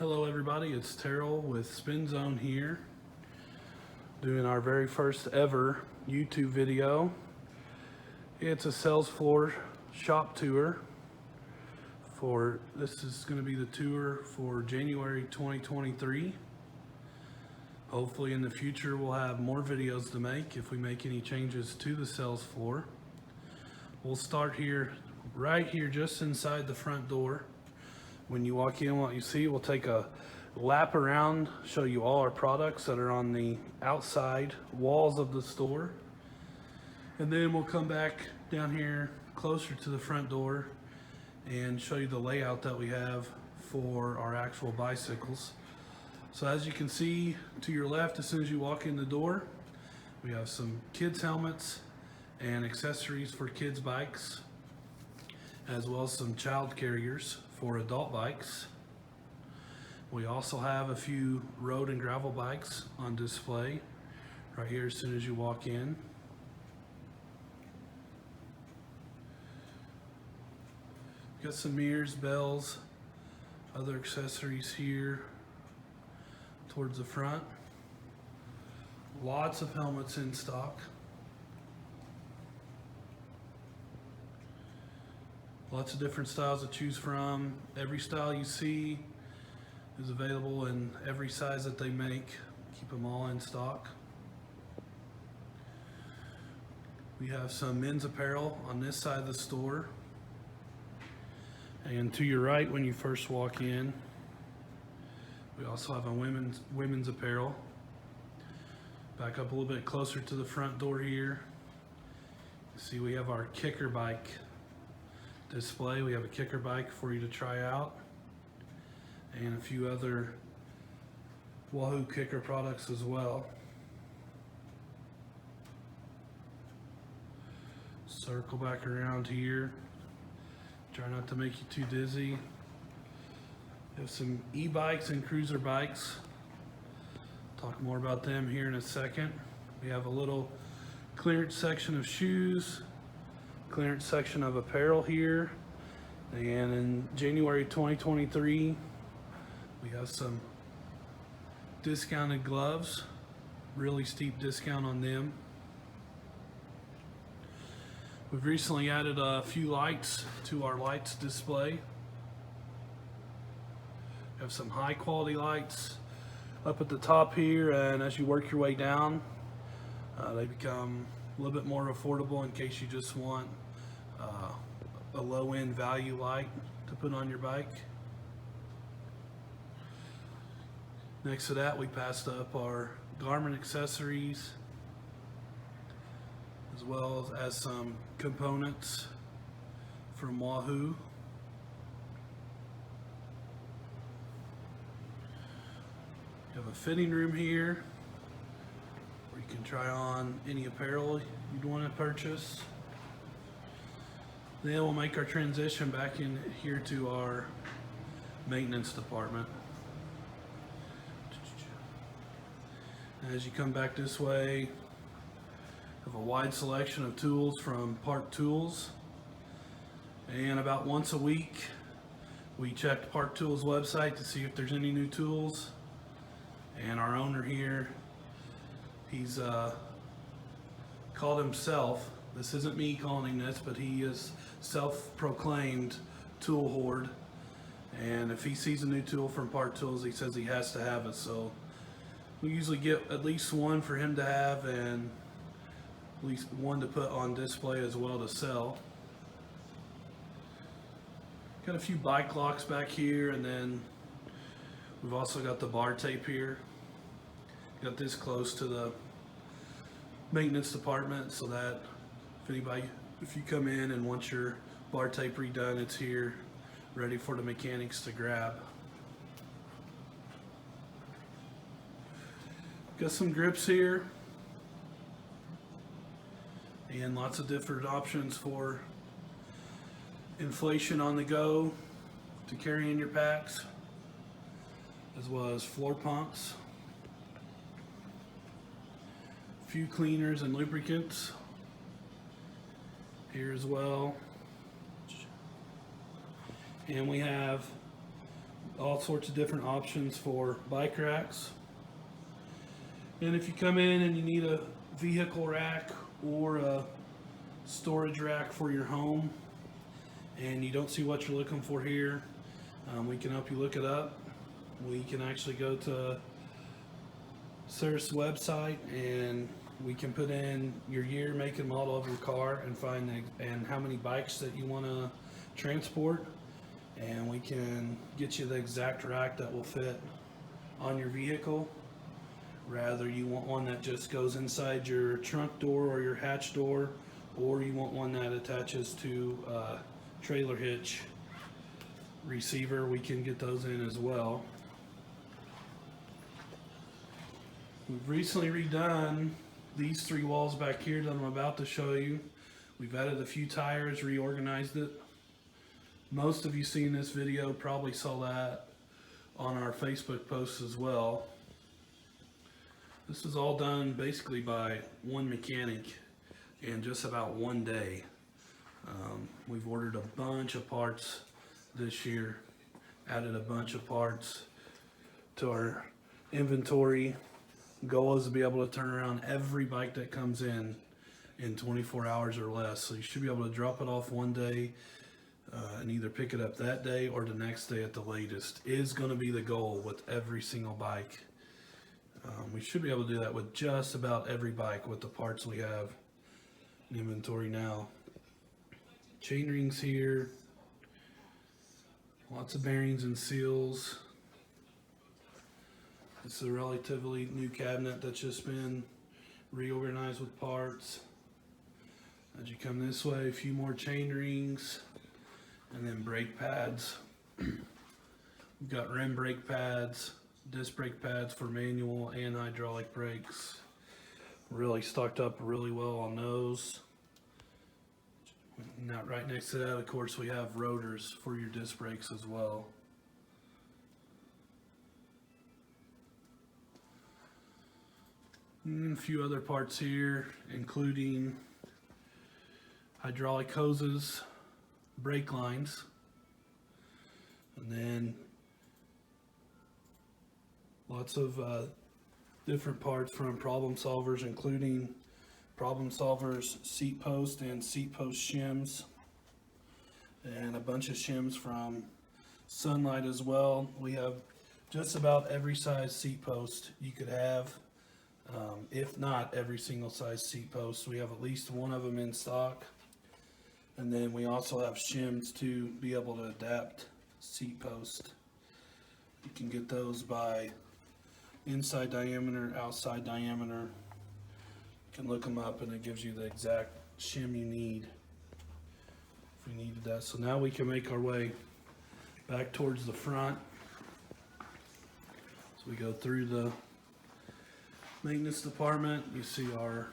Hello everybody, it's Terrell with Spin Zone here, doing our very first ever YouTube video. It's a sales floor shop tour this is going to be the tour for January 2023. Hopefully in the future we'll have more videos to make if we make any changes to the sales floor. We'll start here, right here just inside the front door. When you walk in, what you see, we'll take a lap around, show you all our products that are on the outside walls of the store. And then we'll come back down here closer to the front door and show you the layout that we have for our actual bicycles. So as you can see to your left, as soon as you walk in the door, we have some kids helmets and accessories for kids bikes, as well as some child carriers for adult bikes. We also have a few road and gravel bikes on display right here as soon as you walk in. Got some mirrors, bells, other accessories here towards the front. Lots of helmets in stock. Lots of different styles to choose from. Every style you see is available in every size that they make. Keep them all in stock. We have some men's apparel on this side of the store. And to your right when you first walk in, we also have a women's apparel. Back up a little bit closer to the front door here. You see we have our kicker bike display. We have a kicker bike for you to try out, and a few other Wahoo kicker products as well. Circle back around here. Try not to make you too dizzy. We have some e-bikes and cruiser bikes. Talk more about them here in a second. We have a little clearance section of shoes, clearance section of apparel here. And in January 2023, we have some discounted gloves, really steep discount on them. We've recently added a few lights to our lights display. We have some high quality lights up at the top here, and as you work your way down, they become a little bit more affordable in case you just want a low-end value light to put on your bike. Next to that, we passed up our Garmin accessories, as well as some components from Wahoo. You have a fitting room here where you can try on any apparel you'd want to purchase. Then we'll make our transition back in here to our maintenance department. As you come back this way, have a wide selection of tools from Park Tools, and about once a week we check Park Tools website to see if there's any new tools. And our owner here, he's called himself, this isn't me calling him this, but he is self-proclaimed tool hoard, and if he sees a new tool from Park Tools, he says he has to have it. So we usually get at least one for him to have and at least one to put on display as well to sell. Got a few bike locks back here, and then we've also got the bar tape here. Got this close to the maintenance department so that if you come in and want your bar tape redone, it's here ready for the mechanics to grab. Got some grips here and lots of different options for inflation on the go to carry in your packs, as well as floor pumps, a few cleaners and lubricants here as well. And we have all sorts of different options for bike racks. And if you come in and you need a vehicle rack or a storage rack for your home and you don't see what you're looking for here, we can help you look it up. We can actually go to Sarah's website and we can put in your year, make, and model of your car and find and how many bikes that you want to transport, and we can get you the exact rack that will fit on your vehicle. Rather you want one that just goes inside your trunk door or your hatch door, or you want one that attaches to a trailer hitch receiver, we can get those in as well. We've recently redone these 3 walls back here that I'm about to show you. We've added a few tires, reorganized it. Most of you seen this video probably saw that on our Facebook posts as well. This is all done basically by one mechanic in just about one day. We've ordered a bunch of parts this year, added a bunch of parts to our inventory. Goal is to be able to turn around every bike that comes in 24 hours or less. So you should be able to drop it off one day and either pick it up that day or the next day at the latest is going to be the goal with every single bike. We should be able to do that with just about every bike with the parts we have in inventory now. Chain rings here, lots of bearings and seals. This is a relatively new cabinet that's just been reorganized with parts. As you come this way, a few more chain rings and then brake pads. We've got rim brake pads, disc brake pads for manual and hydraulic brakes. Really stocked up really well on those. Now right next to that, of course, we have rotors for your disc brakes as well. And a few other parts here, including hydraulic hoses, brake lines, and then lots of different parts from Problem Solvers, including Problem Solvers seat post and seat post shims, and a bunch of shims from Sunlight as well. We have just about every size seat post you could have. If not every single size seat post, we have at least one of them in stock. And then we also have shims to be able to adapt seat post. You can get those by inside diameter, outside diameter. You can look them up and it gives you the exact shim you need if we needed that. So now we can make our way back towards the front. So we go through the maintenance department. You see our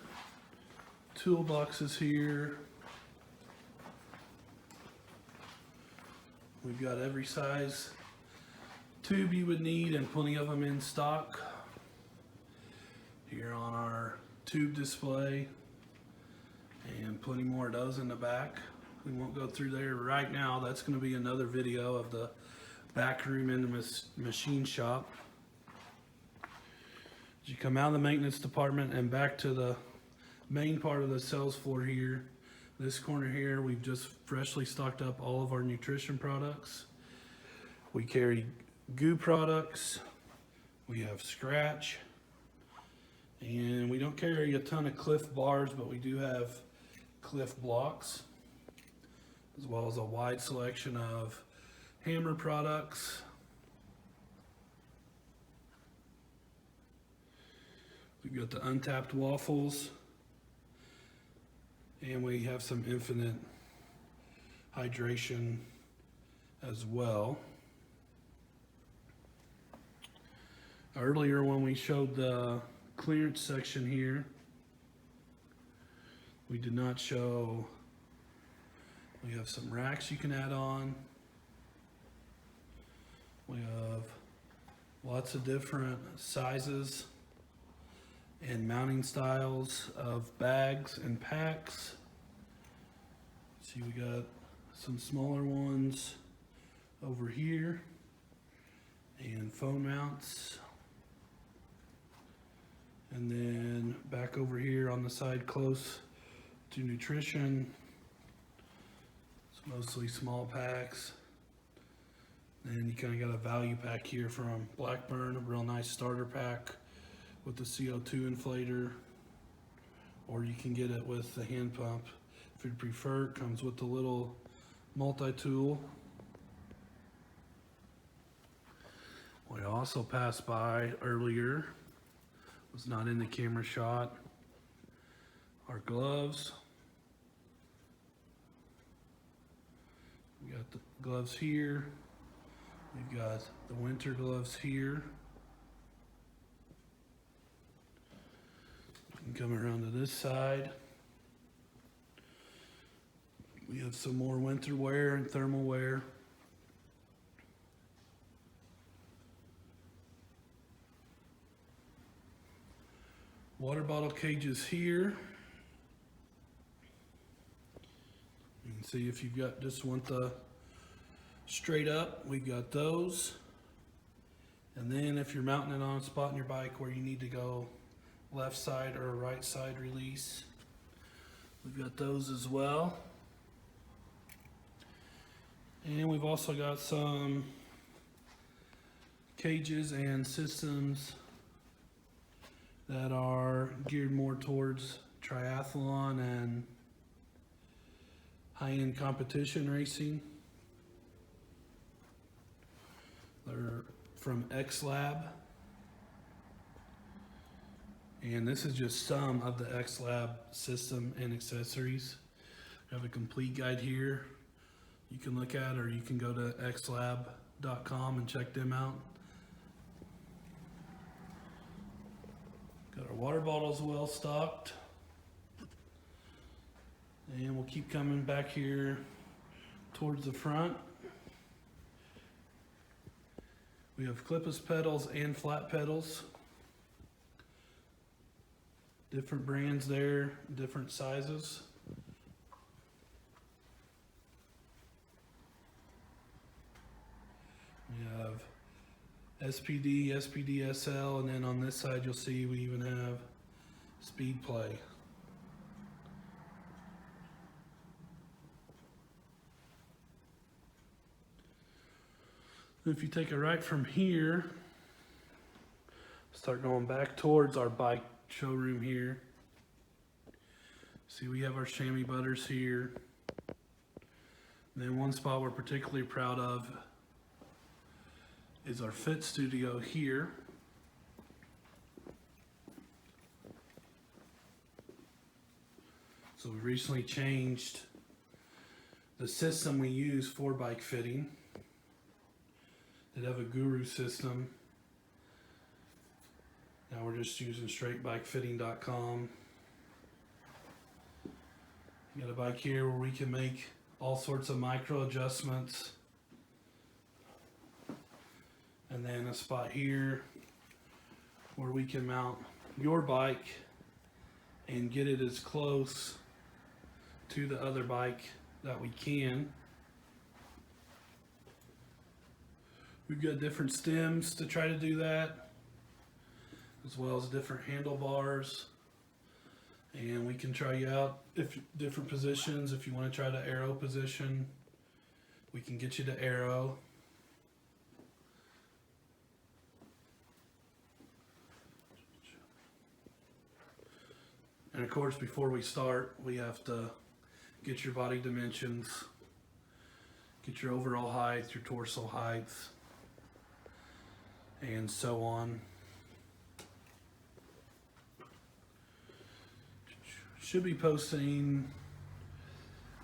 toolboxes here. We've got every size tube you would need and plenty of them in stock. Here on our tube display, and plenty more of those in the back. We won't go through there right now. That's going to be another video of the back room in the machine shop. As you come out of the maintenance department and back to the main part of the sales floor here, this corner here, we've just freshly stocked up all of our nutrition products. We carry goo products, we have scratch, and we don't carry a ton of Cliff bars, but we do have Cliff blocks, as well as a wide selection of hammer products. We've got the untapped waffles, and we have some infinite hydration as well. Earlier when we showed the clearance section here, we did not show, we have some racks you can add on. We have lots of different sizes and mounting styles of bags and packs. See, we got some smaller ones over here. and phone mounts. And then back over here on the side close to nutrition, it's mostly small packs. And you kind of got a value pack here from Blackburn, a real nice starter pack with the CO2 inflator, or you can get it with the hand pump. If you'd prefer, it comes with the little multi-tool. We also passed by earlier, was not in the camera shot, our gloves. We got the gloves here. We've got the winter gloves here. You can come around to this side. We have some more winter wear and thermal wear. Water bottle cages here. You can see if you've got just want the straight up, we've got those. And then if you're mounting it on a spot in your bike where you need to go left side or right side release, we've got those as well. And we've also got some cages and systems that are geared more towards triathlon and high-end competition racing. They're from XLab. And this is just some of the XLab system and accessories. We have a complete guide here you can look at, or you can go to xlab.com and check them out. Got our water bottles well stocked. And we'll keep coming back here towards the front. We have clipless pedals and flat pedals. Different brands there, different sizes. We have SPD, SPD SL, and then on this side you'll see we even have Speed Play. If you take a right from here, start going back towards our bike showroom here. See, we have our chamois butters here. And then one spot we're particularly proud of is our Fit Studio here. So we recently changed the system we use for bike fitting. They have a guru system. Now we're just using straightbikefitting.com. You got a bike here where we can make all sorts of micro adjustments. And then a spot here where we can mount your bike and get it as close to the other bike that we can. We've got different stems to try to do that, as well as different handlebars. And we can try you out if different positions. If you want to try the arrow position, we can get you to arrow. And of course, before we start, we have to get your body dimensions, get your overall height, your torso height, and so on. Should be posting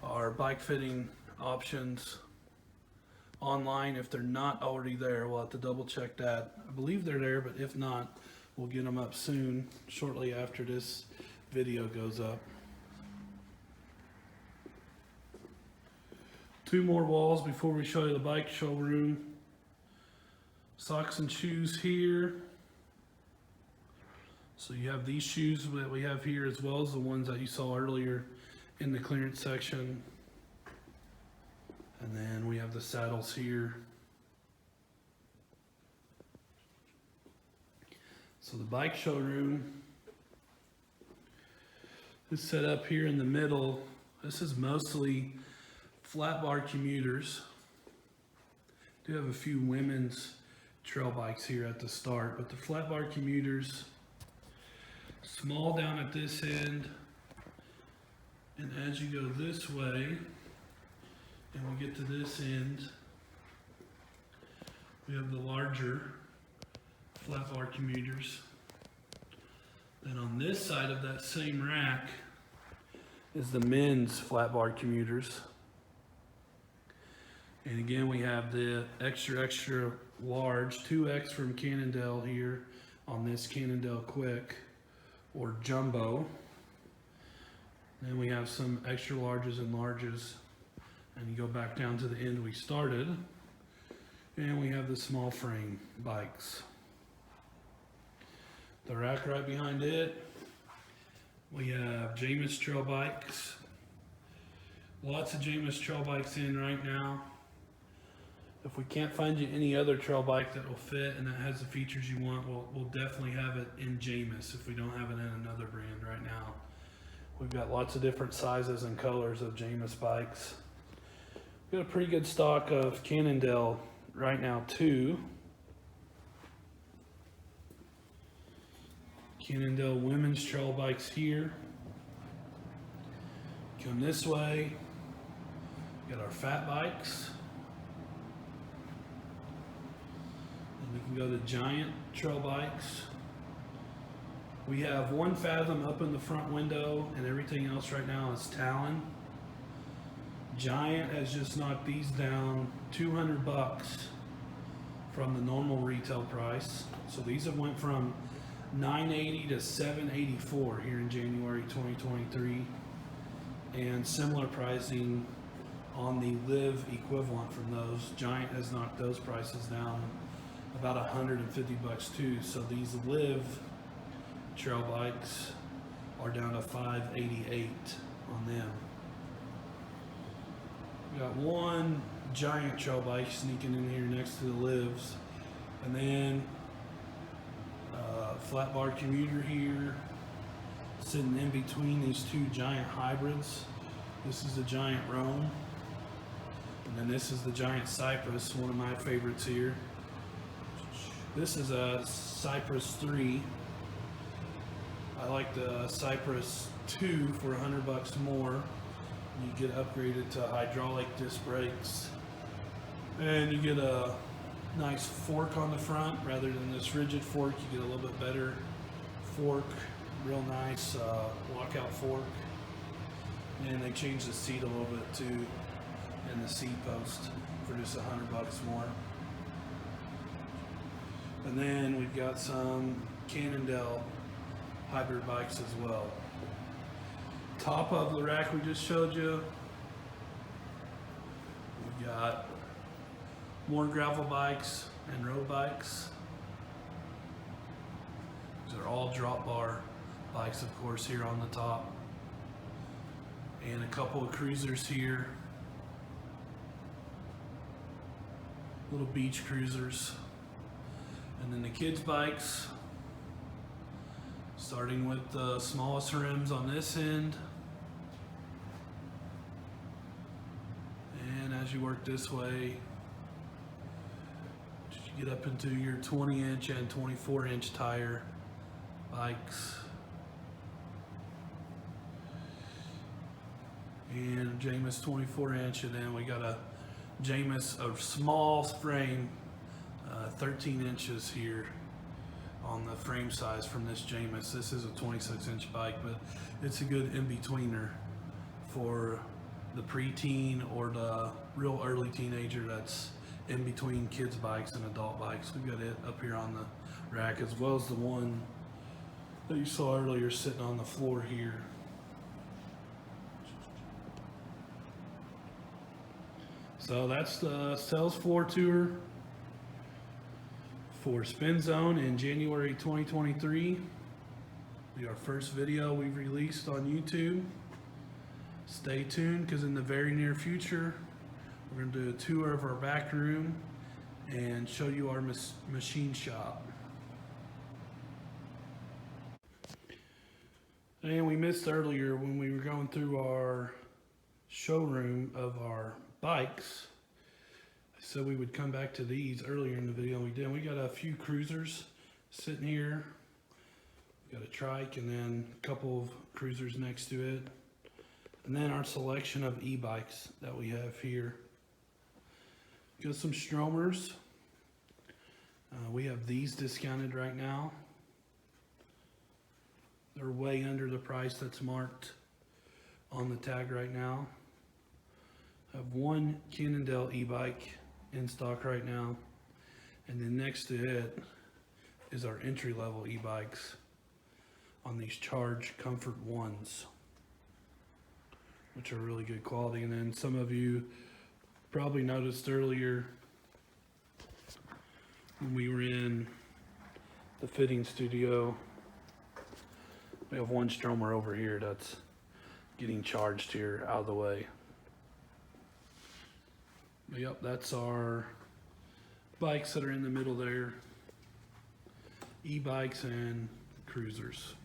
our bike fitting options online. If they're not already there, we'll have to double check that. I believe they're there, but if not, we'll get them up soon, shortly after this video goes up. 2 more walls before we show you the bike showroom. Socks and shoes here. So you have these shoes that we have here, as well as the ones that you saw earlier in the clearance section. And then we have the saddles here. So the bike showroom is set up here in the middle. This is mostly flat bar commuters. Do have a few women's trail bikes here at the start, but the flat bar commuters, small down at this end, and as you go this way, and we get to this end, we have the larger flat bar commuters. Then on this side of that same rack is the men's flat bar commuters. And again, we have the extra large 2X from Cannondale here on this Cannondale Quick or Jumbo. Then we have some extra larges and larges, and you go back down to the end we started, and we have the small frame bikes. The rack right behind it, we have Jamis trail bikes. Lots of Jamis trail bikes in right now. If we can't find you any other trail bike that will fit and that has the features you want, we'll definitely have it in Jamis if we don't have it in another brand right now. We've got lots of different sizes and colors of Jamis bikes. We've got a pretty good stock of Cannondale right now too. Cannondale women's trail bikes here. Come this way, got our fat bikes. And we can go to Giant trail bikes. We have 1 Fathom up in the front window, and everything else right now is Talon. Giant has just knocked these down $200 from the normal retail price. So these have went from $980 to $784 here in January 2023, and similar pricing on the Live equivalent from those. Giant has knocked those prices down about $150 too. So these Live trail bikes are down to $588 on them. We got 1 Giant trail bike sneaking in here next to the Lives, and then flat bar commuter here sitting in between these 2 Giant hybrids. This is the Giant Rome, and then this is the Giant Cypress, one of my favorites here. This is a Cypress 3. I like the Cypress 2 for $100 more. You get upgraded to hydraulic disc brakes, and you get a nice fork on the front rather than this rigid fork. You get a little bit better fork, real nice lockout fork, and they changed the seat a little bit too, and the seat post for just $100 more. And then we've got some Cannondale hybrid bikes as well. Top of the rack we just showed you, we've got more gravel bikes and road bikes. These are all drop bar bikes, of course, here on the top, and a couple of cruisers here, little beach cruisers. And then the kids bikes, starting with the smallest rims on this end, and as you work this way, you get up into your 20-inch and 24-inch tire bikes, and Jamis 24-inch, and then we got a Jamis, a small frame, 13 inches here on the frame size from this Jamis. This is a 26-inch bike, but it's a good in-betweener for the preteen or the real early teenager that's in between kids bikes and adult bikes. We've got it up here on the rack, as well as the one that you saw earlier sitting on the floor here. So that's the sales floor tour for Spin Zone in January 2023. It'll be our first video we've released on YouTube. Stay tuned, because in the very near future we're going to do a tour of our back room and show you our machine shop. And we missed earlier when we were going through our showroom of our bikes. I said we would come back to these earlier in the video, and we did. We got a few cruisers sitting here. We got a trike and then a couple of cruisers next to it. And then our selection of e-bikes that we have here. Got some Stromers. We have these discounted right now. They're way under the price that's marked on the tag right now. I have one Cannondale e-bike in stock right now. And then next to it is our entry-level e-bikes on these Charge Comfort Ones, which are really good quality. And then some of you probably noticed earlier when we were in the fitting studio, we have one Stromer over here that's getting charged here out of the way. But yep, that's our bikes that are in the middle there. E-bikes and cruisers.